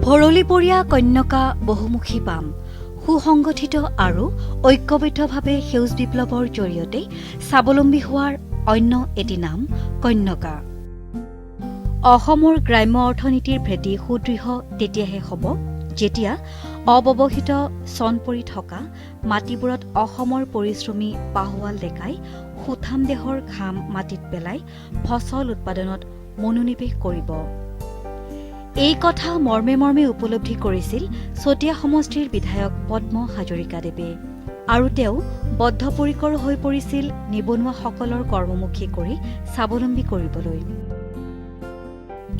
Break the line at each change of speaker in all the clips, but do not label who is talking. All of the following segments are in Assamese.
ভৰলীপৰীয়া কন্যকা বহুমুখী পাম সুসংগঠিত আৰু ঐক্যবদ্ধভাৱে সেউজ বিপ্লৱৰ জৰিয়তে স্বাৱলম্বী হোৱাৰ অন্য এটি নাম কন্যকা। অসমৰ গ্ৰাম্য অৰ্থনীতিৰ ভেটি সুদৃঢ় তেতিয়াহে হ'ব যেতিয়া অব্যৱহৃত চন পৰি থকা মাটিবোৰত অসমৰ পৰিশ্ৰমী পাহোৱাল ডেকাই সুঠাম দেহৰ ঘাম মাটিত পেলাই ফচল উৎপাদনত মনোনিৱেশ কৰিব। এই কথা মৰ্মে মৰ্মে উপলব্ধি কৰিছিল চতিয়া সমষ্টিৰ বিধায়ক পদ্ম হাজৰিকাদেৱে আৰু তেওঁ বদ্ধপৰিকৰ হৈ পৰিছিল নিবনুৱাসকলৰ কৰ্মমুখী কৰি স্বাৱলম্বী কৰিবলৈ।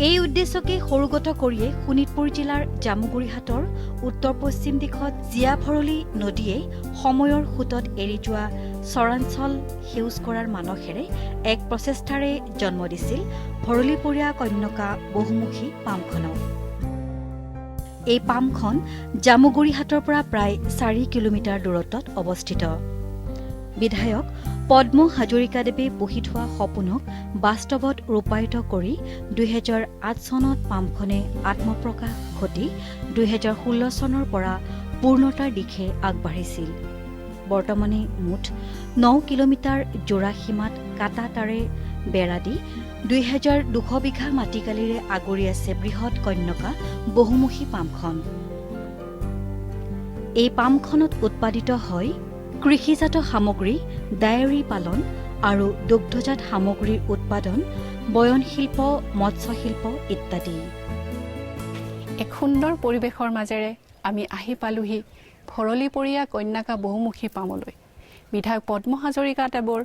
এই উদ্দেশ্যকে সৰুগত কৰিয়ে শোণিতপুৰ জিলাৰ জামুগুৰিহাটৰ উত্তৰ পশ্চিম দিশত জীয়া ভৰলী নদীয়ে সময়ৰ সোঁতত এৰি যোৱা চৰাঞ্চল সেউজ কৰাৰ মানসেৰে এক প্ৰচেষ্টাৰে জন্ম দিছিল ভৰলীপৰীয়া কন্যকা বহুমুখী পামখনক। এই পামখন জামুগুৰিহাটৰ পৰা প্ৰায় 4 কিলোমিটাৰ দূৰত্বত অৱস্থিত। বিধায়ক পদ্ম হাজৰিকাদেৱে পুহি থোৱা সপোনক বাস্তৱত ৰূপায়িত কৰি 2008 চনত পামখনে আত্মপ্ৰকাশ ঘটি 2016 চনৰ পৰা পূৰ্ণতাৰ দিশে আগবাঢ়িছিল। বৰ্তমানে মুঠ 9 কিলোমিটাৰ জোৰা সীমাত কাটা তাৰে বেৰা দি 2200 বিঘা মাটিকালিৰে আগুৰি আছে বৃহৎ কন্যকা বহুমুখী পামখন। এই পামখনত উৎপাদিত হয় কৃষিজাত সামগ্ৰী, ডায়েৰী পালন আৰু দুগ্ধজাত সামগ্ৰীৰ উৎপাদন, বয়নশিল্প, মৎস্যশিল্প ইত্যাদি।
এক সুন্দৰ পৰিৱেশৰ মাজেৰে আমি আহি পালোহি ভৰলীপৰীয়া কন্যকা বহুমুখী পামলৈ। বিধায়ক পদ্ম হাজৰিকাদেৱৰ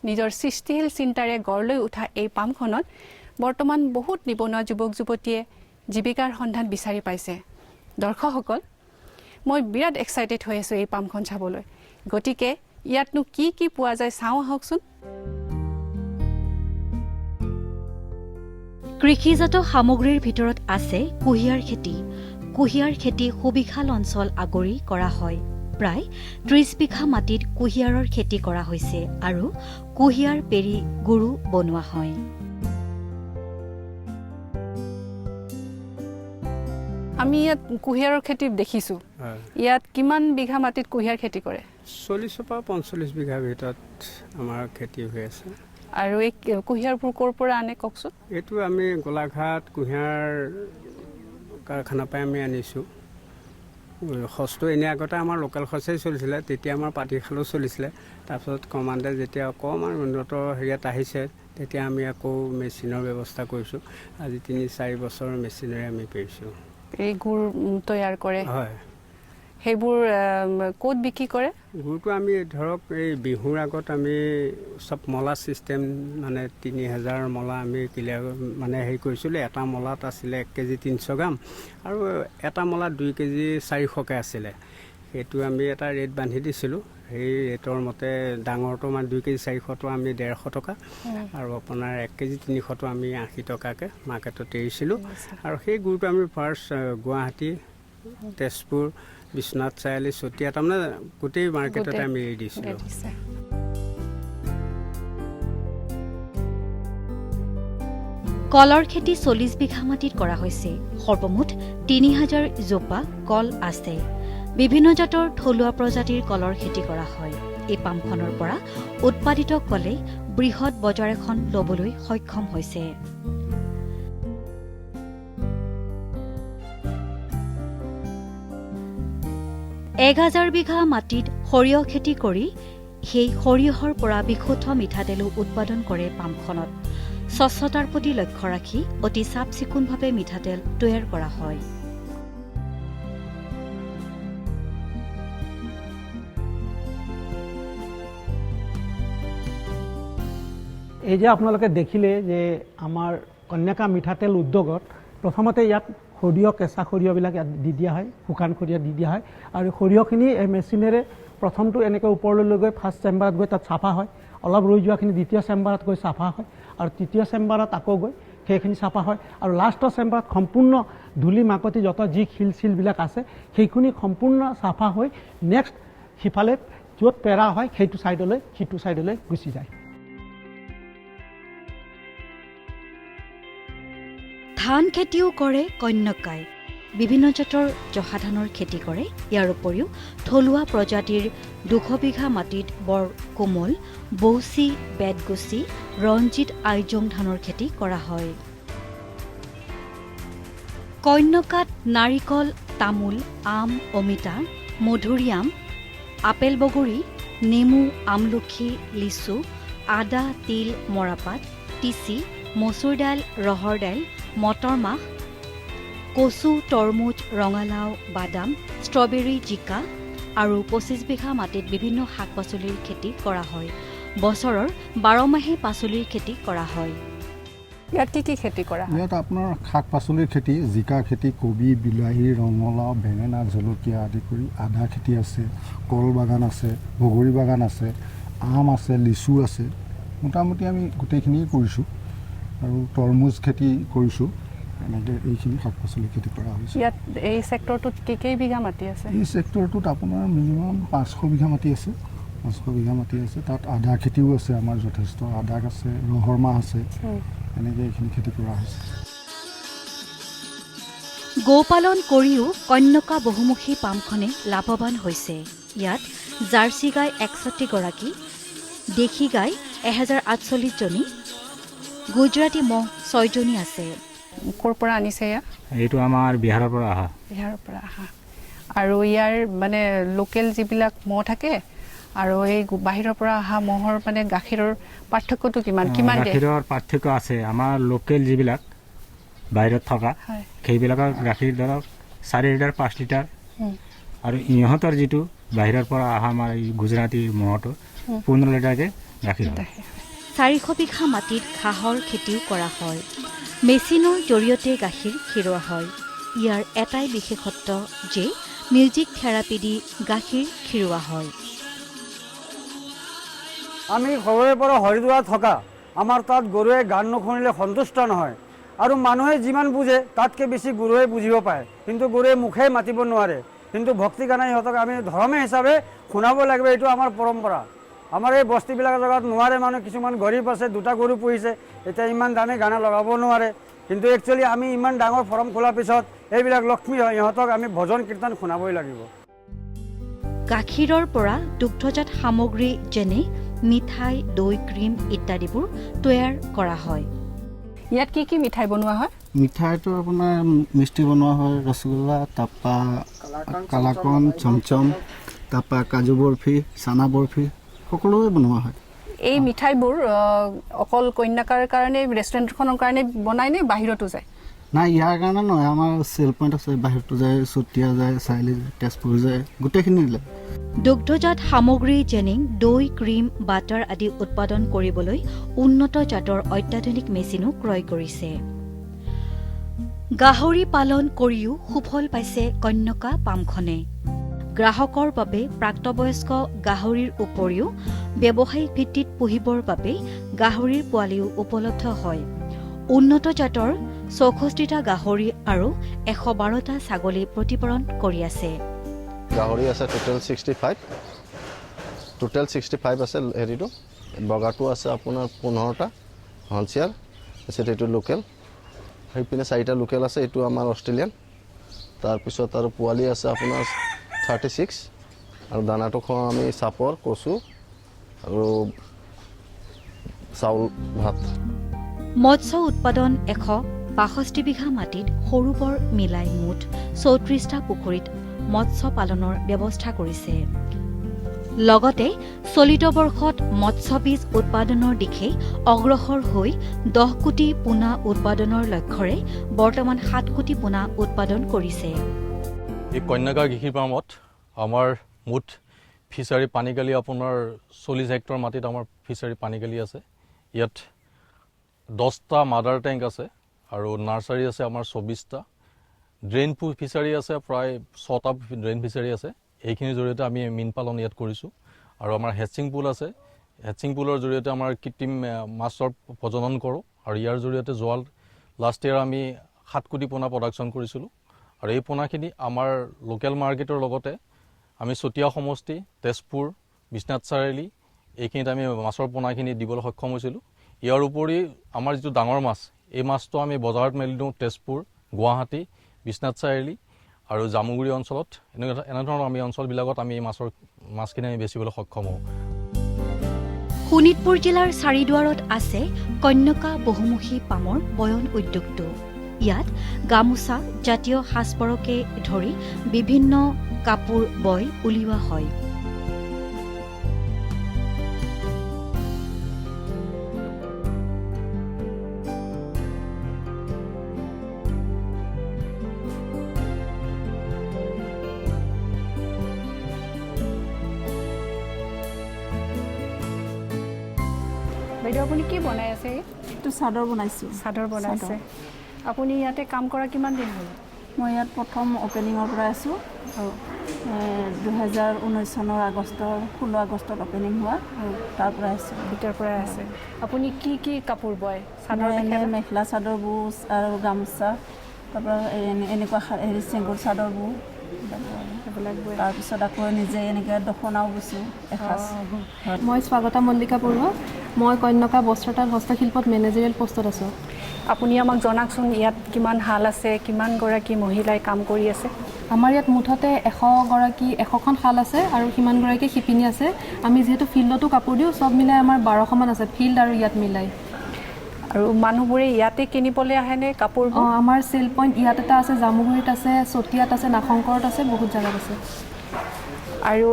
নিজৰ সৃষ্টিশীল চিন্তাৰে গঢ় লৈ উঠা এই পামখনত বৰ্তমান বহুত নিবনুৱা যুৱক যুৱতীয়ে জীৱিকাৰ সন্ধান বিচাৰি পাইছে। দৰ্শকসকল, মই বিৰাট এক্সাইটেড হৈ আছোঁ এই পামখন চাবলৈ। গতিকে ইয়াতনো কি কি পোৱা যায় চাওঁ আহকচোন।
কৃষিজাত সামগ্ৰীৰ ভিতৰত আছে কুঁহিয়াৰ খেতি। কুঁহিয়াৰ খেতি সুবিশাল অঞ্চল আগুৰি কৰা হয়। প্ৰায় 30 বিঘা মাটিত কুঁহিয়াৰৰ খেতি কৰা হৈছে আৰু কুঁহিয়াৰ পেৰি গুৰু বনোৱা হয়।
আমি ইয়াত কুঁহিয়াৰৰ খেতি দেখিছোঁ। ইয়াত কিমান বিঘা মাটিত কুঁহিয়াৰ খেতি কৰে?
40 পৰা 45 বিঘাৰ ভিতৰত আমাৰ খেতি হৈ আছে।
আৰু এই কুঁহিয়াৰবোৰ ক'ৰ পৰা আনে কওকচোন?
এইটো আমি গোলাঘাট কুঁহিয়াৰ কাৰখানাৰ পৰাই আমি আনিছোঁ। সচটো এনে আগতে আমাৰ লোকেল সচেই চলিছিলে, তেতিয়া আমাৰ পাতিশালো চলিছিলে। তাৰপিছত ক্ৰমান্বয়ে যেতিয়া অকণমান উন্নত হেৰিয়াত আহিছে তেতিয়া আমি আকৌ মেচিনৰ ব্যৱস্থা কৰিছোঁ। আজি 3-4 বছৰ মেচিনেৰে আমি পেৰিছোঁ।
এই গুড় তৈয়াৰ কৰে?
হয়।
সেইবোৰ ক'ত বিক্ৰী কৰে?
গুড়টো আমি ধৰক এই বিহুৰ আগত আমি চব মলা ছিষ্টেম, মানে 3000 মলা আমি ক্লিয়াৰ মানে হেৰি কৰিছিলোঁ। এটা মলাত আছিলে 1 কেজি 300 গ্ৰাম আৰু এটা মলাত 2 কেজি 400কৈ আছিলে। সেইটো আমি এটা ৰেট বান্ধি দিছিলোঁ। সেই ৰেটৰ মতে ডাঙৰটো মানে 2 কেজি 400টো আমি 150 টকা আৰু আপোনাৰ 1 কেজি 300টো আমি 80 টকাকৈ মাৰ্কেটত এৰিছিলোঁ। আৰু সেই গুড়টো আমি ফাৰ্ষ্ট গুৱাহাটী, তেজপুৰ, বিশ্বনাথ চাৰিআলি, চতিয়া, তাৰমানে গোটেই মাৰ্কেটতে আমি এৰি দিছিলোঁ।
কলৰ খেতি 40 বিঘা মাটিত কৰা হৈছে। সৰ্বমুঠ 3000 জোপা কল আছে। বিভিন্ন জাতৰ থলুৱা প্ৰজাতিৰ কলৰ খেতি কৰা হয়। এই পামখনৰ পৰা উৎপাদিত কলে বৃহৎ বজাৰ এখন ল'বলৈ সক্ষম হৈছে। এক 1000 বিঘা মাটিত সৰিয়হ খেতি কৰি সেই সৰিয়হৰ পৰা বিশুদ্ধ মিঠাতেলো উৎপাদন কৰে পামখনত। স্বচ্ছতাৰ প্ৰতি লক্ষ্য ৰাখি অতি চাফ চিকুণভাৱে মিঠাতেল তৈয়াৰ কৰা হয়।
এই যে আপোনালোকে দেখিলে যে আমাৰ কন্যকা মিঠাতেল উদ্যোগত প্ৰথমতে ইয়াত সৰিয়হ, কেঁচা সৰিয়হবিলাক ইয়াত দি দিয়া হয়, শুকান সৰিয়হ দি দিয়া হয় আৰু সৰিয়হখিনি এই মেচিনেৰে প্ৰথমটো এনেকৈ ওপৰলৈ লৈ গৈ ফাৰ্ষ্ট চেম্বাৰত গৈ তাত চাফা হয়। অলপ ৰৈ যোৱাখিনি দ্বিতীয় চেম্বাৰত গৈ চাফা হয় আৰু তৃতীয় চেম্বাৰত আকৌ গৈ সেইখিনি চাফা হয় আৰু লাষ্টৰ চেম্বাৰত সম্পূৰ্ণ ধূলি মাকতি যত যি শিল চিলবিলাক আছে সেইখিনি সম্পূৰ্ণ চাফা হৈ নেক্সট সিফালে য'ত পেৰা হয় সেইটো চাইডলৈ সিটো চাইডলৈ গুচি যায়।
ধান খেতিও কৰে কন্যকাই। বিভিন্ন জাতৰ জহা ধানৰ খেতি কৰে। ইয়াৰ উপৰিও থলুৱা প্ৰজাতিৰ 200 বিঘা মাটিত বৰ কোমল, বৌচি, বেতগুচি, ৰঞ্জিত, আইজং ধানৰ খেতি কৰা হয়। কন্যকাত নাৰিকল, তামোল, আম, অমিতা, মধুৰিআম, আপেল, বগৰী, নেমু, আমলখি, লিচু, আদা, তিল, মৰাপাত, তিচি, মচুৰ দাইল, ৰহৰ দাইল, মটৰ মাহ, কচু, তৰমুজ, ৰঙালাও, বাদাম, ষ্ট্ৰবেৰী, জিকা আৰু 25 বিঘা মাটিত বিভিন্ন শাক পাচলিৰ খেতি কৰা হয়। বছৰৰ 12 মাহে পাচলিৰ খেতি কৰা হয়।
ইয়াত কি খেতি কৰা হয়?
ইয়াত আপোনাৰ শাক পাচলিৰ খেতি, জিকা খেতি, কবি, বিলাহী, ৰঙালাও, বেঙেনা, জলকীয়া আদি কৰি আদা খেতি আছে, কল বাগান আছে, বগৰী বাগান আছে, আম আছে, লিচু আছে। মোটামুটি আমি গোটেইখিনিয়ে কৰিছোঁ আৰু তৰমুজ খেতি কৰিছোঁ। এনেকৈ এইখিনি শাক পাচলিৰ খেতি কৰা হৈছে।
ইয়াত এই ছেক্টৰটোত কেই বিঘা মাটি আছে?
এই ছেক্টৰটোত আপোনাৰ মিনিমাম 500 বিঘা মাটি আছে। 500 বিঘা মাটি আছে। তাত আদা খেতিও আছে, আমাৰ যথেষ্ট আদা আছে, ৰহৰ মাহ আছে। এনেকৈ এইখিনি খেতি কৰা হৈছে।
গৌপালন কৰিও কন্যকা বহুমুখী পামখনে লাভৱান হৈছে। ইয়াত জাৰ্চি গাই 61 গৰাকী, দেশী গাই 1048 জনী, গুজৰাটী মহ 6 জনী আছে।
ক'ৰ পৰা আনিছে ইয়াত?
এইটো আমাৰ বিহাৰৰ পৰা অহা।
বিহাৰৰ পৰা অহা। আৰু ইয়াৰ মানে লোকেল যিবিলাক মহ থাকে আৰু এই বাহিৰৰ পৰা অহা মহৰ মানে গাখীৰৰ পাৰ্থক্যটো কিমান দিয়ে?
গাখীৰৰ পাৰ্থক্য আছে। আমাৰ লোকেল যিবিলাক বাহিৰত থকা সেইবিলাকৰ গাখীৰ ধৰক 4 লিটাৰ 5 লিটাৰ, আৰু ইহঁতৰ যিটো বাহিৰৰ পৰা অহা আমাৰ এই গুজৰাটী মহটো 15 লিটাৰকৈ গাখীৰ হয়।
400 বিঘা মাটিত ঘাঁহৰ খেতিও কৰা হয়। মেচিনৰ জৰিয়তে গাখীৰ খিৰোৱা হয়। ইয়াৰ এটাই বিশেষত্ব যে মিউজিক থেৰাপি দি গাখীৰ খিৰোৱা হয়।
আমি সৰুৰে পৰা হৰিদ্বাৰত থকা আমাৰ তাত গৰুৱে গান নুশুনিলে সন্তুষ্ট নহয়, আৰু মানুহে যিমান বুজে তাতকৈ বেছি গৰুৱে বুজিব পাৰে, কিন্তু গৰুৱে মুখে মাতিব নোৱাৰে। কিন্তু ভক্তি গানে সিহঁতক আমি ধৰ্মে হিচাপে শুনাব লাগিব। এইটো আমাৰ পৰম্পৰা। আমাৰ এই বস্তিবিলাকৰ জেগাত নোৱাৰে মানুহ, কিছুমান গৰীব আছে, 2টা গৰু পুহিছে, এতিয়া ইমান দামী গানা লগাব নোৱাৰে। কিন্তু একচুৱেলি আমি ইমান ডাঙৰ ফৰম খোলাৰ পিছত এইবিলাক লক্ষ্মী হয়, ইহঁতক আমি ভজন কীৰ্তন শুনাবই লাগিব।
গাখীৰৰ পৰা দুগ্ধজাত সামগ্ৰী যেনে মিঠাই, দৈ, ক্ৰীম ইত্যাদিবোৰ তৈয়াৰ কৰা হয়।
ইয়াত কি মিঠাই বনোৱা হয়?
মিঠাইটো আপোনাৰ মিষ্টি বনোৱা হয়, ৰসগোল্লা, তাৰপৰা কালাকন, চমচম, তাৰপৰা কাজু বৰফি, চানা বৰফি সকলোৱে বনোৱা হয়।
এই মিঠাইবোৰ অকল কন্যাকাৰ কাৰণে ৰেষ্টুৰেণ্টখনৰ কাৰণে বনাই নে বাহিৰতো যায়?
নাই, ইয়াৰ কাৰণে নহয়, আমাৰ চেল পইণ্ট আছে, বাহিৰতো যায়, চতিয়া যায়, চাৰিআলি যায়, তেজপুৰ যায়, গোটেইখিনি দিলে।
দুগ্ধজাত সামগ্ৰী যেনে দৈ, ক্ৰীম, বাটাৰ আদি উৎপাদন কৰিবলৈ উন্নত জাতৰ অত্যাধুনিক মেচিনো ক্ৰয় কৰিছে। গাহৰি পালন কৰিও সুফল পাইছে কন্যকা পামখনে। গ্ৰাহকৰ বাবে প্ৰাপ্তবয়স্ক গাহৰিৰ উপৰিও ব্যৱসায়িক ভিত্তিত পুহিবৰ বাবে গাহৰিৰ পোৱালিও উপলব্ধ হয়। উন্নত জাতৰ 64টা গাহৰি আৰু 112টা ছাগলী প্ৰতিপালন কৰি আছে।
গাহৰি আছে টোটেল 65 আছে। হেৰিটো বগাটো আছে আপোনাৰ 15টা হঞ্চিয়াৰ আছে, এইটো লোকেল। সেইপিনে 4টা লোকেল আছে, এইটো আমাৰ অষ্ট্ৰেলিয়ান। তাৰপিছত আৰু পোৱালি আছে আপোনাৰ 36, আৰু দানাটো খুৱাওঁ আমি চাপৰ, কচু আৰু চাউল, ভাত।
মৎস্য উৎপাদন 162 বিঘা মাটিত সৰু বৰ মিলাই মুঠ 34টা পুখুৰীত মৎস্য পালনৰ ব্যৱস্থা কৰিছে। লগতে চলিত বৰ্ষত মৎস্য বীজ উৎপাদনৰ দিশে অগ্ৰসৰ হৈ 10 কোটি পোনা উৎপাদনৰ লক্ষ্যৰে বৰ্তমান 7 কোটি পোনা উৎপাদন কৰিছে।
এই কন্যাকা কৃষি ফাৰ্মত আমাৰ মুঠ ফিচাৰী পানীকালি আপোনাৰ 40 হেক্টৰ মাটিত আমাৰ ফিচাৰী পানীকালি আছে। ইয়াত 10টা মাদাৰ টেংক আছে আৰু নাৰ্চাৰী আছে আমাৰ 24টা। ড্ৰেইন ফিচাৰী আছে প্ৰায় 6টা ড্ৰেইন ফিচাৰী আছে। এইখিনিৰ জৰিয়তে আমি মীন পালন ইয়াত কৰিছোঁ। আৰু আমাৰ হেচিং পুল আছে। হেচিং পুলৰ জৰিয়তে আমাৰ কৃত্ৰিম মাছৰ প্ৰজনন কৰোঁ, আৰু ইয়াৰ জৰিয়তে লাষ্ট ইয়েৰ আমি 7 কোটি পোনা প্ৰডাকশ্যন কৰিছিলোঁ। আৰু এই পোনাখিনি আমাৰ লোকেল মাৰ্কেটৰ লগতে আমি চতিয়া সমষ্টি, তেজপুৰ, বিশ্বনাথ চাৰিআলি এইখিনিত আমি মাছৰ পোনাখিনি দিবলৈ সক্ষম হৈছিলোঁ। ইয়াৰ উপৰি আমাৰ যিটো ডাঙৰ মাছ, এই মাছটো আমি বজাৰত মেলি দিওঁ তেজপুৰ, গুৱাহাটী, বিশ্বনাথ চাৰিআলি আৰু জামুগুৰি অঞ্চলত এনেধৰণৰ আমি অঞ্চলবিলাকত আমি এই মাছখিনি আমি বেচিবলৈ সক্ষম হওঁ।
শোণিতপুৰ জিলাৰ চাৰিদুৱাৰত আছে কন্যকা বহুমুখী পামৰ বয়ন উদ্যোগটো। ইয়াত গামোচা, জাতীয় সাজপাৰকে ধৰি বিভিন্ন কাপোৰ বয় উলিওৱা হয়।
বাইদেউ আপুনি কি বনাই আছে?
এইটো চাদৰ বনাইছোঁ।
চাদৰ বনাইছে। আপুনি ইয়াতে কাম কৰা কিমান দিন হ'ল?
মই ইয়াত প্ৰথম অপেনিঙৰ পৰা আছোঁ। 2019 চনৰ 16 আগষ্টত অপেনিং হোৱা, তাৰ পৰা আছোঁ।
ভিতৰ পৰা আছে। আপুনি কি কি কাপোৰ বয়? চাদৰ
মেখেলা চাদৰ বওঁ আৰু গামোচা, তাৰপৰা এনেকুৱা চেংগুৰ চাদৰ বওঁ,
সেইবিলাক বয়।
তাৰপিছত আকৌ নিজে এনেকৈ দখনাও বৈছোঁ এসাঁজ।
মই স্বাগতা মল্লিকা বৰুৱা। মই কন্যকা বস্ত্ৰতাঁত হস্তশিল্পত মেনেজাৰিয়েল পোষ্টত আছোঁ।
আপুনি আমাক জনাওকচোন ইয়াত কিমান শাল আছে, কিমানগৰাকী মহিলাই কাম কৰি আছে?
আমাৰ ইয়াত মুঠতে 100খন শাল আছে আৰু সিমানগৰাকী শিপিনী আছে। আমি যিহেতু ফিল্ডতো কাপোৰ দিওঁ, চব মিলাই আমাৰ 1200মান আছে, ফিল্ড আৰু ইয়াত মিলাই।
আৰু মানুহবোৰে ইয়াতে কিনিবলৈ আহেনে কাপোৰবোৰ?
আমাৰ চেল পইণ্ট ইয়াত এটা আছে, জামুগুৰিত আছে, চতিয়াত আছে, নাগশংকৰত আছে, বহুত জেগাত আছে।
আৰু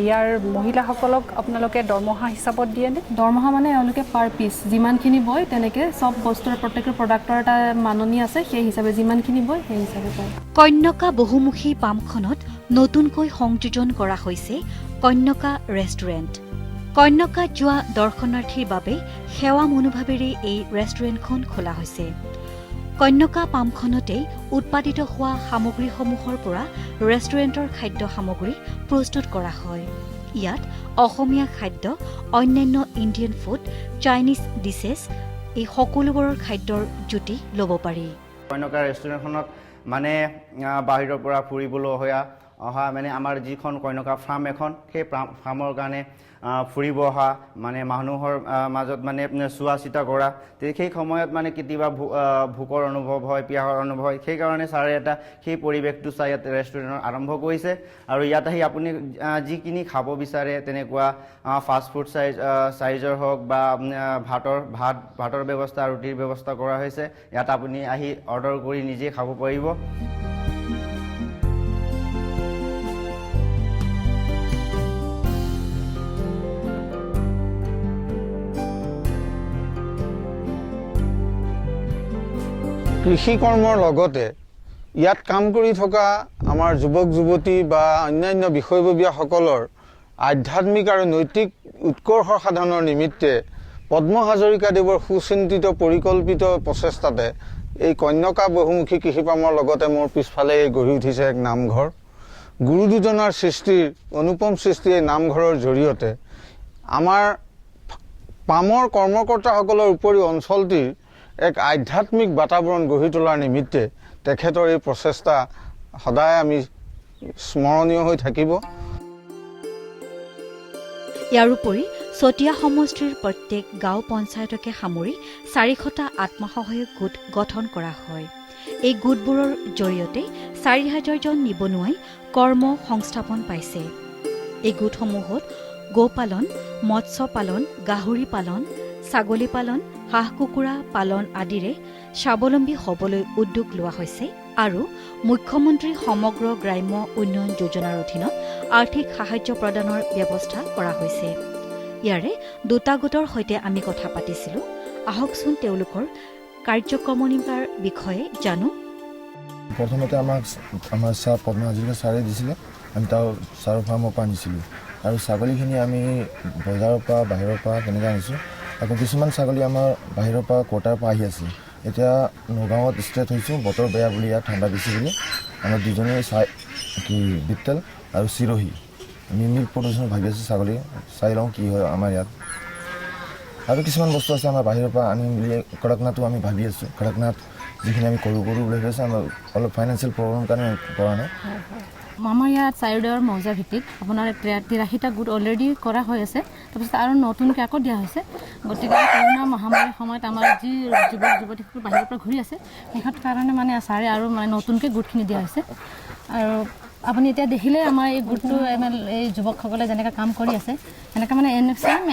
ইয়াৰ মহিলাসকলক আপোনালোকে দৰমহা হিচাপত দিয়েনে?
দৰমহা মানে এওঁলোকে পাৰ পিচ যিমানখিনি বয় তেনেকৈ চব বস্তুৰ প্ৰত্যেকটো প্ৰডাক্টৰ এটা মাননি আছে, সেই হিচাপে যিমানখিনি বয় সেই হিচাপে পায়।
কন্যকা বহুমুখী পামখনত নতুনকৈ সংযোজন কৰা হৈছে কন্যকা ৰেষ্টুৰেণ্ট। কন্যকাত যোৱা দৰ্শনাৰ্থীৰ বাবে সেৱা মনোভাৱেৰে এই ৰেষ্টুৰেণ্টখন খোলা হৈছে। কন্যকা পামখনতেই উৎপাদিত হোৱা সামগ্ৰীসমূহৰ পৰা ৰেষ্টুৰেণ্টৰ খাদ্য সামগ্ৰী প্ৰস্তুত কৰা হয়। ইয়াত অসমীয়া খাদ্য, অন্যান্য ইণ্ডিয়ান ফুড, চাইনিজ ডিছেছ এই সকলোবোৰৰ খাদ্যৰ জুতি ল'ব পাৰি।
কন্যকা ৰেষ্টুৰেণ্টখনত মানে বাহিৰৰ পৰা ফুৰিবলৈ অহা মানে আমাৰ যিখন কন্যকা ফাৰ্ম এখন, সেই ফাৰ্মৰ কাৰণে ফুৰিব অহা মানে মানুহৰ মাজত মানে চোৱা চিতা কৰা, সেই সময়ত মানে কেতিয়াবা ভোকৰ অনুভৱ হয়, পিয়াহৰ অনুভৱ হয়, সেইকাৰণে ছাৰে এটা সেই পৰিৱেশটো চাই ইয়াত ৰেষ্টুৰেণ্টৰ আৰম্ভ কৰিছে। আৰু ইয়াত আহি আপুনি যিখিনি খাব বিচাৰে তেনেকুৱা ফাষ্টফুড চাইজৰ হওক বা ভাতৰ ব্যৱস্থা, ৰুটিৰ ব্যৱস্থা কৰা হৈছে। ইয়াত আপুনি আহি অৰ্ডাৰ কৰি নিজে খাব পাৰিব।
কৃষি কৰ্মৰ লগতে ইয়াত কাম কৰি থকা আমাৰ যুৱক যুৱতী বা অন্যান্য বিষয়ববীয়াসকলৰ আধ্যাত্মিক আৰু নৈতিক উৎকৰ্ষ সাধনৰ নিমিত্তে পদ্ম হাজৰিকাদেৱৰ সুচিন্তিত পৰিকল্পিত প্ৰচেষ্টাতে এই কন্যকা বহুমুখী কৃষি পামৰ লগতে মোৰ পিছফালে গঢ়ি উঠিছে এক নামঘৰ। গুৰু দুজনাৰ সৃষ্টিৰ অনুপম সৃষ্টি এই নামঘৰৰ জৰিয়তে আমাৰ পামৰ কৰ্মকৰ্তাসকলৰ উপৰিও অঞ্চলটিৰ এক আধ্যাত্মিক বাতাবৰণ গঢ়ি তোলাৰ নিমিত্তে তেখেতৰ এই প্ৰচেষ্টা সদায় আমি স্মৰণীয় হৈ থাকিব।
ইয়াৰোপৰি চতিয়া সমষ্টিৰ প্ৰত্যেক গাঁও পঞ্চায়তকে সামৰি 400টা আত্মসহায়ক গোট গঠন কৰা হয়। এই গোটবোৰৰ জৰিয়তে 4000জন নিবনুৱাই কৰ্ম সংস্থাপন পাইছে। এই গোটসমূহত গোপালন, মৎস্য পালন, গাহৰি পালন, ছাগলী পালন, হাঁহ কুকুৰা পালন আদিৰে স্বাৱলম্বী হ'বলৈ উদ্যোগ লোৱা হৈছে আৰু মুখ্যমন্ত্ৰী সমগ্ৰ গ্ৰাম্য উন্নয়ন যোজনাৰ অধীনত আৰ্থিক সাহায্য প্ৰদানৰ ব্যৱস্থা কৰা হৈছে। ইয়াৰে দুটা গোটৰ সৈতে আমি কথা পাতিছিলোঁ। আহকচোন তেওঁলোকৰ কাৰ্যক্ৰমণিকাৰ বিষয়ে জানো।
প্ৰথমতে আমাৰ ছাৰ পদ্ম হাজৰিকা ছাৰে দিছিলে, আমি তাৰ ছাৰৰ ফাৰ্মৰ পৰা আনিছিলোঁ আৰু ছাগলীখিনি আমি বজাৰৰ পৰা বাহিৰৰ পৰা তেনেকৈ আনিছোঁ। আকৌ কিছুমান ছাগলী আমাৰ বাহিৰৰ পৰা কোটাৰ পৰা আহি আছে। এতিয়া নগাঁৱত ষ্ট্ৰেট হৈছোঁ, বতৰ বেয়া বুলি, ইয়াত ঠাণ্ডা বেছি বুলি আমাৰ দুজনী বিটেল আৰু চিৰহী আমি মিল্ক প্ৰডাকশ্যন ভাবি আছোঁ ছাগলী, চাই লওঁ কি হয় আমাৰ ইয়াত। আৰু কিছুমান বস্তু আছে আমাৰ বাহিৰৰ পৰা আনি মেলি, কড়কনাথো আমি ভাবি আছোঁ। কড়কনাথ যিখিনি আমি কৰোঁ বুলি ভাবি আছোঁ, আমাৰ অলপ ফাইনেন্সিয়েল প্ৰব্লেমৰ কাৰণে কৰা নাই।
আমাৰ ইয়াত চাৰিওডালৰ মৌজা ভিত্তিত আপোনাৰ 83টা গোট অলৰেডি কৰা হৈ আছে, তাৰপিছত আৰু নতুনকৈ আকৌ দিয়া হৈছে। গতিকে কৰোণা মহামাৰীৰ সময়ত আমাৰ যি যুৱক যুৱতীসকল বাহিৰৰ পৰা ঘূৰি আছে সেইখন কাৰণে মানে ছাৰে আৰু মানে নতুনকৈ গোটখিনি দিয়া হৈছে। আৰু আপুনি এতিয়া দেখিলে আমাৰ এই গোটটো এই যুৱকসকলে যেনেকৈ কাম কৰি আছে এনেকৈ মানে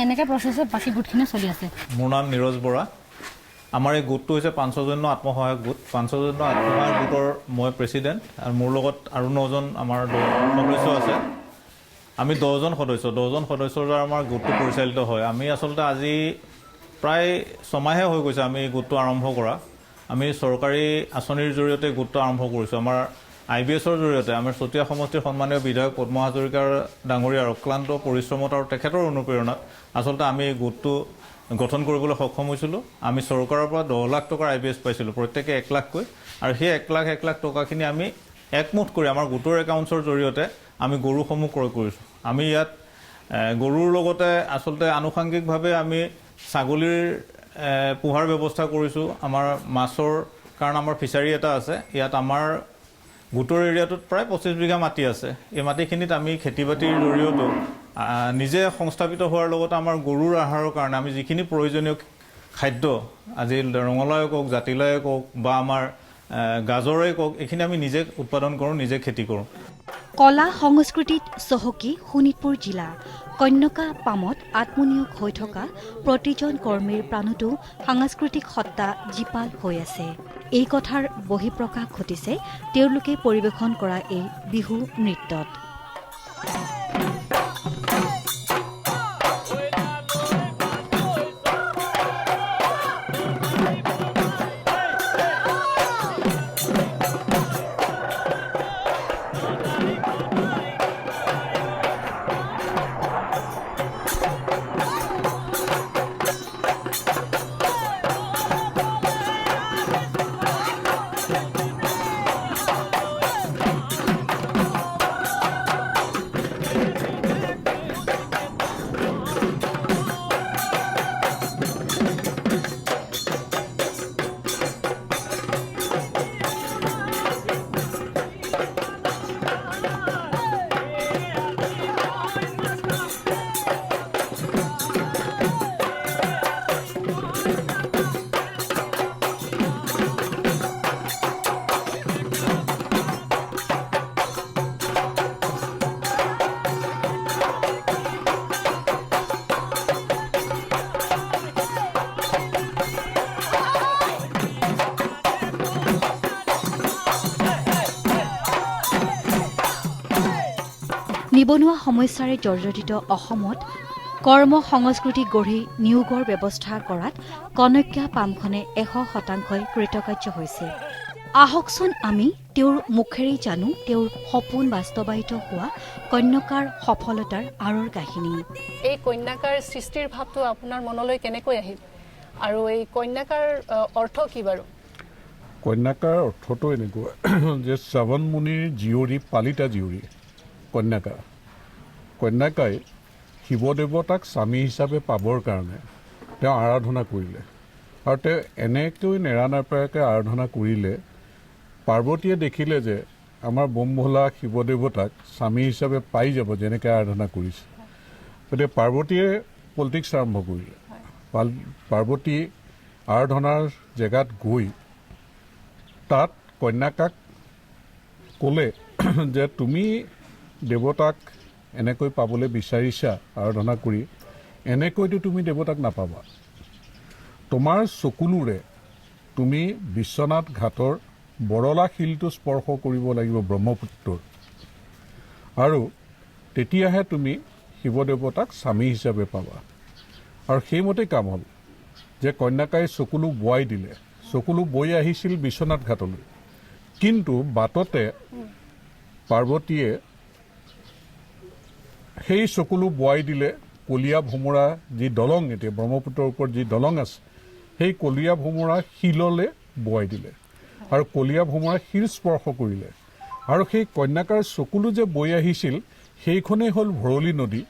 এনেকৈ প্ৰচেছত বাকী গোটখিনিও চলি আছে।
মোৰ নাম নীৰজ বৰা। আমাৰ এই গোটটো হৈছে 500জন্য আত্মসহায়ক গোট। 500জন্য আত্মসহায়ক গোটৰ মই প্ৰেচিডেণ্ট আৰু মোৰ লগত আৰু 9জন আমাৰ সদস্য আছে। আমি 10জন সদস্যৰ দ্বাৰা আমাৰ গোটটো পৰিচালিত হয়। আমি আচলতে আজি প্ৰায় ছমাহে হৈ গৈছে আমি এই গোটটো আৰম্ভ কৰা। আমি চৰকাৰী আঁচনিৰ জৰিয়তে গোটটো আৰম্ভ কৰিছোঁ। আমাৰ IBSৰ জৰিয়তে আমাৰ চতিয়া সমষ্টিৰ সন্মানীয় বিধায়ক পদ্ম হাজৰিকাৰ ডাঙৰীয়াৰ অক্লান্ত পৰিশ্ৰমত আৰু তেখেতৰ অনুপ্ৰেৰণাত আচলতে আমি এই গোটটো গঠন কৰিবলৈ সক্ষম হৈছিলোঁ। আমি চৰকাৰৰ পৰা 10 লাখ টকাৰ IBS পাইছিলোঁ, প্ৰত্যেকে 1 লাখকৈ। আৰু সেই 1 লাখ টকাখিনি আমি একমুঠ কৰি আমাৰ গোটৰ একাউণ্টছৰ জৰিয়তে আমি গৰুসমূহ ক্ৰয় কৰিছোঁ। আমি ইয়াত গৰুৰ লগতে আচলতে আনুষংগিকভাৱে আমি ছাগলীৰ পোহাৰ ব্যৱস্থা কৰিছোঁ। আমাৰ মাছৰ কাৰণ আমাৰ ফিচাৰী এটা আছে। ইয়াত আমাৰ গোটৰ এৰিয়াটোত প্ৰায় 25 বিঘা মাটি আছে। এই মাটিখিনিত আমি খেতি বাতিৰ জৰিয়তেও নিজে সংস্থাপিত হোৱাৰ লগতে আমাৰ গৰুৰ আহাৰৰ কাৰণে আমি যিখিনি প্ৰয়োজনীয় খাদ্য, আজি ৰঙালাওৱে কওক, জাতিলাওৱে কওক বা আমাৰ গাজৰে কওক, এইখিনি আমি নিজে উৎপাদন কৰোঁ, নিজে খেতি কৰোঁ।
কলা সংস্কৃতিত চহকী শোণিতপুৰ জিলা। কন্যকা পামত আত্মনিয়োগ হৈ থকা প্ৰতিজন কৰ্মীৰ প্ৰাণতো সাংস্কৃতিক সত্তা জীপাল হৈ আছে। এই কথাৰ বহিঃপ্ৰকাশ ঘটিছে তেওঁলোকে পৰিৱেশন কৰা এই বিহু নৃত্যত। নিবনুৱা সমস্যাৰে জৰ্জৰিত অসমত কৰ্ম সংস্কৃতি গঢ়ি নিয়োগৰ ব্যৱস্থা কৰাত কনক্যা পামখনে 100% কৃতকাৰ্য হৈছে। আহকচোন আমি তেওঁৰ মুখেৰে জানো তেওঁৰ সপোন বাস্তৱায়িত হোৱা কন্যকাৰ সফলতাৰ আঁৰৰ কাহিনী।
এই কন্যাকাৰ সৃষ্টিৰ ভাৱটো আপোনাৰ মনলৈ কেনেকৈ আহিল আৰু এই কন্যাকাৰ অৰ্থ কি বাৰু?
কন্যাকাৰ অৰ্থটো এনেকুৱা যে শ্ৰাৱণ মুনিৰ জীয়ৰী, পালিতা জীয়ৰী কন্যাকা। কন্যাকাই শিৱদেৱতাক স্বামী হিচাপে পাবৰ কাৰণে তেওঁ আৰাধনা কৰিলে আৰু তেওঁ এনেকৈ নেৰানেপেৰাকৈ আৰাধনা কৰিলে। পাৰ্বতীয়ে দেখিলে যে আমাৰ বোমভোলা শিৱদেৱতাক স্বামী হিচাপে পাই যাব যেনেকৈ আৰাধনা কৰিছে, গতিকে পাৰ্বতীয়ে পলিটিক্স আৰম্ভ কৰিলে। পাৰ্বতী আৰাধনাৰ জেগাত গৈ তাত কন্যাকাক ক'লে যে তুমি দেৱতাক এনেকৈ পাবলৈ বিচাৰিছা আৰাধনা কৰি, এনেকৈতো তুমি দেৱতাক নাপাবা। তোমাৰ চকুলোৰে তুমি বিশ্বনাথ ঘাটৰ বৰলা শিলটো স্পৰ্শ কৰিব লাগিব ব্ৰহ্মপুত্ৰৰ, আৰু তেতিয়াহে তুমি শিৱদেৱতাক স্বামী হিচাপে পাবা। আৰু সেইমতে কাম হ'ল যে কন্যাকাই চকুলো বোৱাই দিলে। চকুলো বৈ আহিছিল বিশ্বনাথ ঘাটলৈ, কিন্তু বাটতে পাৰ্বতীয়ে সেই চকুলো বোৱাই দিলে কলীয়া ভোমোৰা যি দলং, এতিয়া ব্ৰহ্মপুত্ৰৰ ওপৰত যি দলং আছে সেই কলীয়া ভোমোৰা শিললৈ বোৱাই দিলে আৰু কলীয়া ভোমোৰা শিল স্পৰ্শ কৰিলে। আৰু সেই কন্যাকাৰ চকুলো যে বৈ আহিছিল সেইখনেই হ'ল ভৰলী নদী,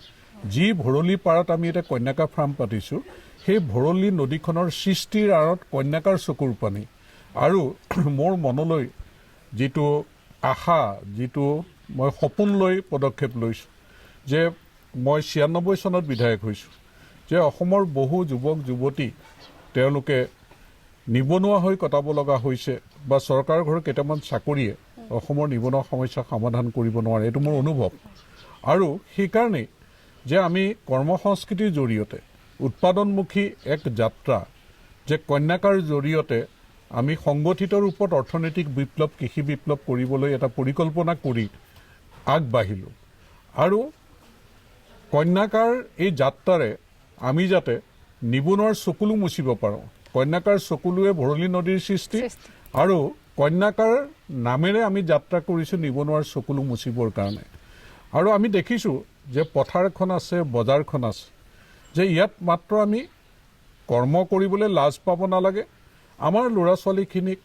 যি ভৰলী পাৰত আমি এতিয়া কন্যাকা ফাৰ্ম পাতিছোঁ। সেই ভৰলী নদীখনৰ সৃষ্টিৰ আঁৰত কন্যাকাৰ চকুৰ পানী। আৰু মোৰ মনলৈ যিটো আশা, যিটো মই সপোন লৈ পদক্ষেপ লৈছোঁ যে মই 96 চনত বিধায়ক হৈছোঁ যে অসমৰ বহু যুৱক যুৱতী তেওঁলোকে নিবনুৱা হৈ কটাব লগা হৈছে বা চৰকাৰৰ ঘৰৰ কেইটামান চাকৰিয়ে অসমৰ নিবনুৱা সমস্যা সমাধান কৰিব নোৱাৰে এইটো মোৰ অনুভৱ আৰু সেইকাৰণেই যে আমি কৰ্মসংস্কৃতিৰ জৰিয়তে উৎপাদনমুখী এক যাত্ৰা যে কন্যাকাৰ জৰিয়তে আমি সংগঠিত ৰূপত অৰ্থনৈতিক বিপ্লৱ কৃষি বিপ্লৱ কৰিবলৈ এটা পৰিকল্পনা কৰি আগবাঢ়িলোঁ আৰু কন্যাকাৰ এই যাত্ৰাৰে আমি যাতে নিবনুৱাৰ চকুলো মুচিব পাৰোঁ কন্যাকাৰ চকুলোৱে ভৰলী নদীৰ সৃষ্টি আৰু কন্যাকাৰ নামেৰে আমি যাত্ৰা কৰিছোঁ নিবনুৱাৰ চকুলো মুচিবৰ কাৰণে আৰু আমি দেখিছোঁ যে পথাৰ এখন আছে বজাৰখন আছে যে ইয়াত মাত্ৰ আমি কৰ্ম কৰিবলৈ লাজ পাব নালাগে আমাৰ ল'ৰা ছোৱালীখিনিক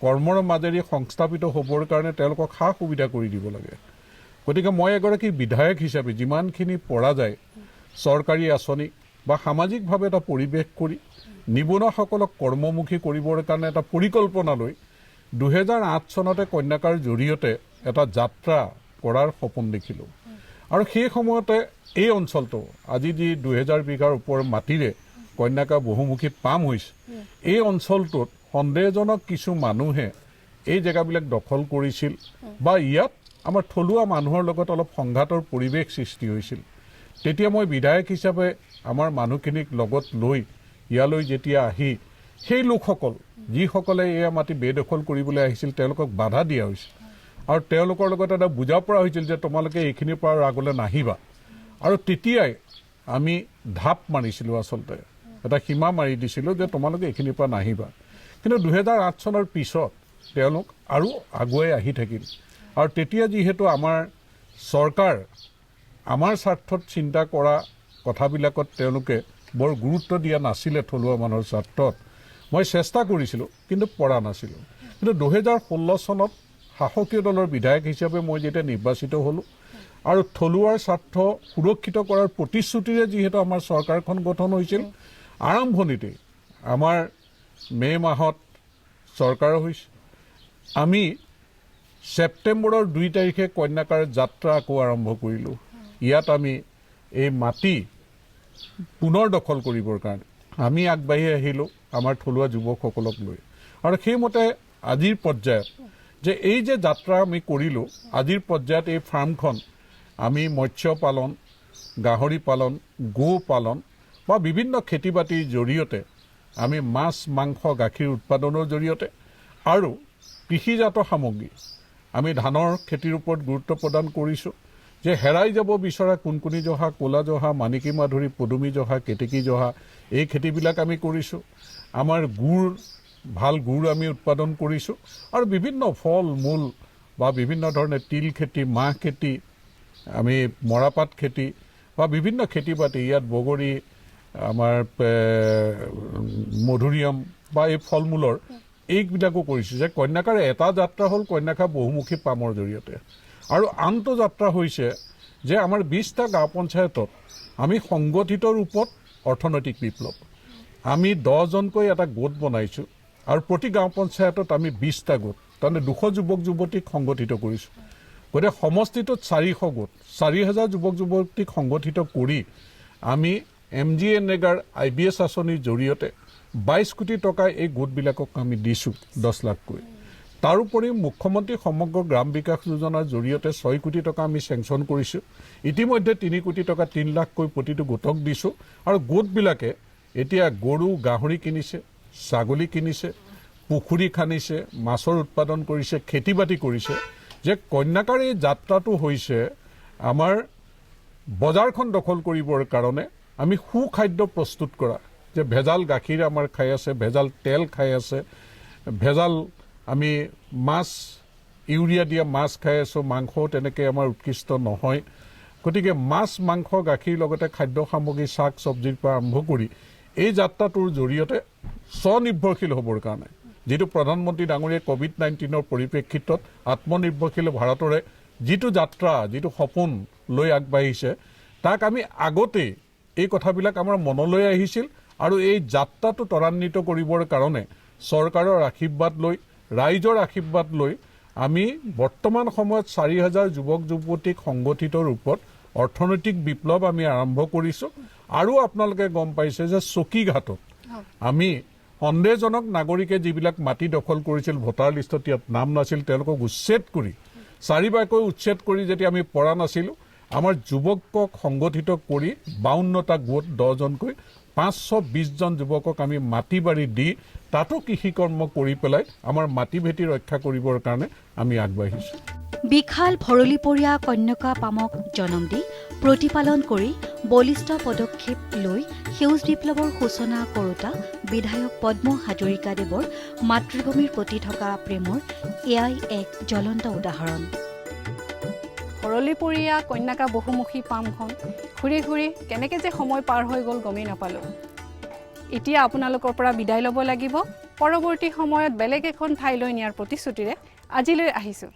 কৰ্মৰ মাজেৰে সংস্থাপিত হ'বৰ কাৰণে তেওঁলোকক সা সুবিধা কৰি দিব লাগে গতিকে মই এগৰাকী বিধায়ক হিচাপে যিমানখিনি পৰা যায় চৰকাৰী আঁচনি বা সামাজিকভাৱে এটা পৰিৱেশ কৰি নিবনুৱাসকলক কৰ্মমুখী কৰিবৰ কাৰণে এটা পৰিকল্পনা লৈ 2008 চনতে কন্যাকাৰ জৰিয়তে এটা যাত্ৰা কৰাৰ সপোন দেখিলোঁ আৰু সেই সময়তে এই অঞ্চলটো আজি যি 2000 বিঘাৰ ওপৰ মাটিৰে কন্যাকা বহুমুখী পাম হৈছে এই অঞ্চলটোত সন্দেহজনক কিছু মানুহে এই জেগাবিলাক দখল কৰিছিল বা ইয়াত আমাৰ থলুৱা মানুহৰ লগত অলপ সংঘাতৰ পৰিৱেশ সৃষ্টি হৈছিল তেতিয়া মই বিধায়ক হিচাপে আমাৰ মানুহখিনিক লগত লৈ ইয়ালৈ যেতিয়া আহি সেই লোকসকল যিসকলে এই মাটি বেদখল কৰিবলৈ আহিছিল তেওঁলোকক বাধা দিয়া হৈছিল আৰু তেওঁলোকৰ লগত এটা বুজা পৰা হৈছিল যে তোমালোকে এইখিনিৰ পৰা আগলৈ নাহিবা আৰু তেতিয়াই আমি ঢাপ মাৰিছিলোঁ আচলতে এটা সীমা মাৰি দিছিলোঁ যে তোমালোকে এইখিনিৰ পৰা নাহিবা কিন্তু 2008 চনৰ পিছত তেওঁলোক আৰু আগুৱাই আহি থাকিল আৰু তেতিয়া যিহেতু আমাৰ চৰকাৰ আমাৰ স্বাৰ্থত চিন্তা কৰা কথাবিলাকত তেওঁলোকে বৰ গুৰুত্ব দিয়া নাছিলে থলুৱা মানুহৰ স্বাৰ্থত মই চেষ্টা কৰিছিলোঁ কিন্তু পৰা নাছিলোঁ কিন্তু 2016 চনত শাসকীয় দলৰ বিধায়ক হিচাপে মই যেতিয়া নিৰ্বাচিত হ'লোঁ আৰু থলুৱাৰ স্বাৰ্থ সুৰক্ষিত কৰাৰ প্ৰতিশ্ৰুতিৰে যিহেতু আমাৰ চৰকাৰখন গঠন হৈছিল আৰম্ভণিতে আমাৰ মে' মাহত চৰকাৰ হৈছে আমি ছেপ্টেম্বৰৰ 2 তাৰিখে কন্যাকাৰ যাত্ৰা আকৌ আৰম্ভ কৰিলোঁ ইয়াত আমি এই মাটি পুনৰ দখল কৰিবৰ কাৰণে আমি আগবাঢ়ি আহিলোঁ আমাৰ থলুৱা যুৱকসকলক লৈ আৰু সেইমতে আজিৰ পৰ্যায়ত যে এই যে যাত্ৰা আমি কৰিলোঁ আজিৰ পৰ্যায়ত এই ফাৰ্মখন আমি মৎস্য পালন গাহৰি পালন গো পালন বা বিভিন্ন খেতি বাতিৰ জৰিয়তে আমি মাছ মাংস গাখীৰ উৎপাদনৰ জৰিয়তে আৰু কৃষিজাত সামগ্ৰী আমি ধানৰ খেতিৰ ওপৰত গুৰুত্ব প্ৰদান কৰিছোঁ যে হেৰাই যাব বিচৰা কুণকুণী জহা ক'লা জহা মানিকী মাধুৰী পদুমী জহা কেতেকী জহা এই খেতিবিলাক আমি কৰিছোঁ আমাৰ গুড় ভাল গুড় আমি উৎপাদন কৰিছোঁ আৰু বিভিন্ন ফল মূল বা বিভিন্ন ধৰণে তিল খেতি মাহ খেতি আমি মৰাপাত খেতি বা বিভিন্ন খেতি বাতি ইয়াত বগৰী আমাৰ মধুৰিআম বা এই ফল মূলৰ এইবিলাকো কৰিছোঁ যে কন্যাকাৰ এটা যাত্ৰা হ'ল কন্যাকা বহুমুখী পামৰ জৰিয়তে আৰু আনটো যাত্ৰা হৈছে যে আমাৰ 20টা গাঁও পঞ্চায়তত আমি সংগঠিত ৰূপত অৰ্থনৈতিক বিপ্লৱ আমি 10জনকৈ এটা গোট বনাইছোঁ আৰু প্ৰতি গাঁও পঞ্চায়তত আমি 20টা গোট তাৰমানে 200 যুৱক যুৱতীক সংগঠিত কৰিছোঁ গতিকে সমষ্টিটোত 400 গোট 4000 যুৱক যুৱতীক সংগঠিত কৰি আমি MGNৰেগাৰ IBS আঁচনিৰ জৰিয়তে 22 কোটি টকা এই গোটবিলাকক আমি দিছোঁ 10 লাখকৈ তাৰোপৰি মুখ্যমন্ত্ৰী সমগ্ৰ গ্ৰাম বিকাশ যোজনাৰ জৰিয়তে 6 কোটি টকা আমি চেংচন কৰিছোঁ ইতিমধ্যে 3 কোটি টকা 3 লাখকৈ প্ৰতিটো গোটক দিছোঁ আৰু গোটবিলাকে এতিয়া গৰু গাহৰি কিনিছে ছাগলী কিনিছে পুখুৰী খান্দিছে মাছৰ উৎপাদন কৰিছে খেতি বাতি কৰিছে যে কন্যাকাৰ এই যাত্ৰাটো হৈছে আমাৰ বজাৰখন দখল কৰিবৰ কাৰণে আমি সুখাদ্য প্ৰস্তুত কৰা যে ভেজাল গাখীৰ আমাৰ খাই আছে ভেজাল তেল খাই আছে ভেজাল আমি মাছ ইউৰিয়া দিয়া মাছ খাই আছোঁ মাংস তেনেকৈ আমাৰ উৎকৃষ্ট নহয় গতিকে মাছ মাংস গাখীৰ লগতে খাদ্য সামগ্ৰী শাক চব্জিৰ পৰা আৰম্ভ কৰি এই যাত্ৰাটোৰ জৰিয়তে স্বনিৰ্ভৰশীল হ'বৰ কাৰণে যিটো প্ৰধানমন্ত্ৰী ডাঙৰীয়াই COVID-19ৰ পৰিপ্ৰেক্ষিতত আত্মনিৰ্ভৰশীল ভাৰতৰে যিটো যাত্ৰা যিটো সপোন লৈ আগবাঢ়িছে তাক আমি আগতেই এই কথাবিলাক আমাৰ মনলৈ আহিছিল আৰু এই যাত্ৰাটো ত্বৰান্বিত কৰিবৰ কাৰণে চৰকাৰৰ আশীৰ্বাদ লৈ ৰাইজৰ আশীৰ্বাদ লৈ আমি বৰ্তমান সময়ত 4,000 যুৱক যুৱতীক সংগঠিত ৰূপত অৰ্থনৈতিক বিপ্লৱ আমি আৰম্ভ কৰিছোঁ আৰু আপোনালোকে গম পাইছে যে চকীঘাটত আমি সন্দেহজনক নাগৰিকে যিবিলাক মাটি দখল কৰিছিল ভোটাৰ লিষ্টত ইয়াত নাম নাছিল তেওঁলোকক উচ্ছেদ কৰি চাৰিবাৰকৈ উচ্ছেদ কৰি যেতিয়া আমি পৰা নাছিলোঁ আমাৰ যুৱকক সংগঠিত কৰি 52টা গোট 10জনকৈ 520জন যুৱকক আমি মাটি বাৰী দি তাতো কৃষিকৰ্ম কৰি পেলাই আমাৰ মাটি ভেটি ৰক্ষা কৰিবৰ কাৰণে আমি আগবাঢ়িছোঁ
বিশাল ভৰলীপৰীয়া কন্যকা পামক জনম দি প্ৰতিপালন কৰি বলিষ্ঠ পদক্ষেপ লৈ সেউজ বিপ্লৱৰ সূচনা কৰোতা বিধায়ক পদ্ম হাজৰিকাদেৱৰ মাতৃভূমিৰ প্ৰতি থকা প্ৰেমৰ এয়াই এক জ্বলন্ত উদাহৰণ
ভৰলীপৰীয়া কন্যাকা বহুমুখী পামখন ঘূৰি ঘূৰি কেনেকৈ যে সময় পাৰ হৈ গ'ল গমেই নাপালোঁ এতিয়া আপোনালোকৰ পৰা বিদায় ল'ব লাগিব পৰৱৰ্তী সময়ত বেলেগ এখন ঠাইলৈ নিয়াৰ প্ৰতিশ্ৰুতিৰে আজিলৈ আহিছোঁ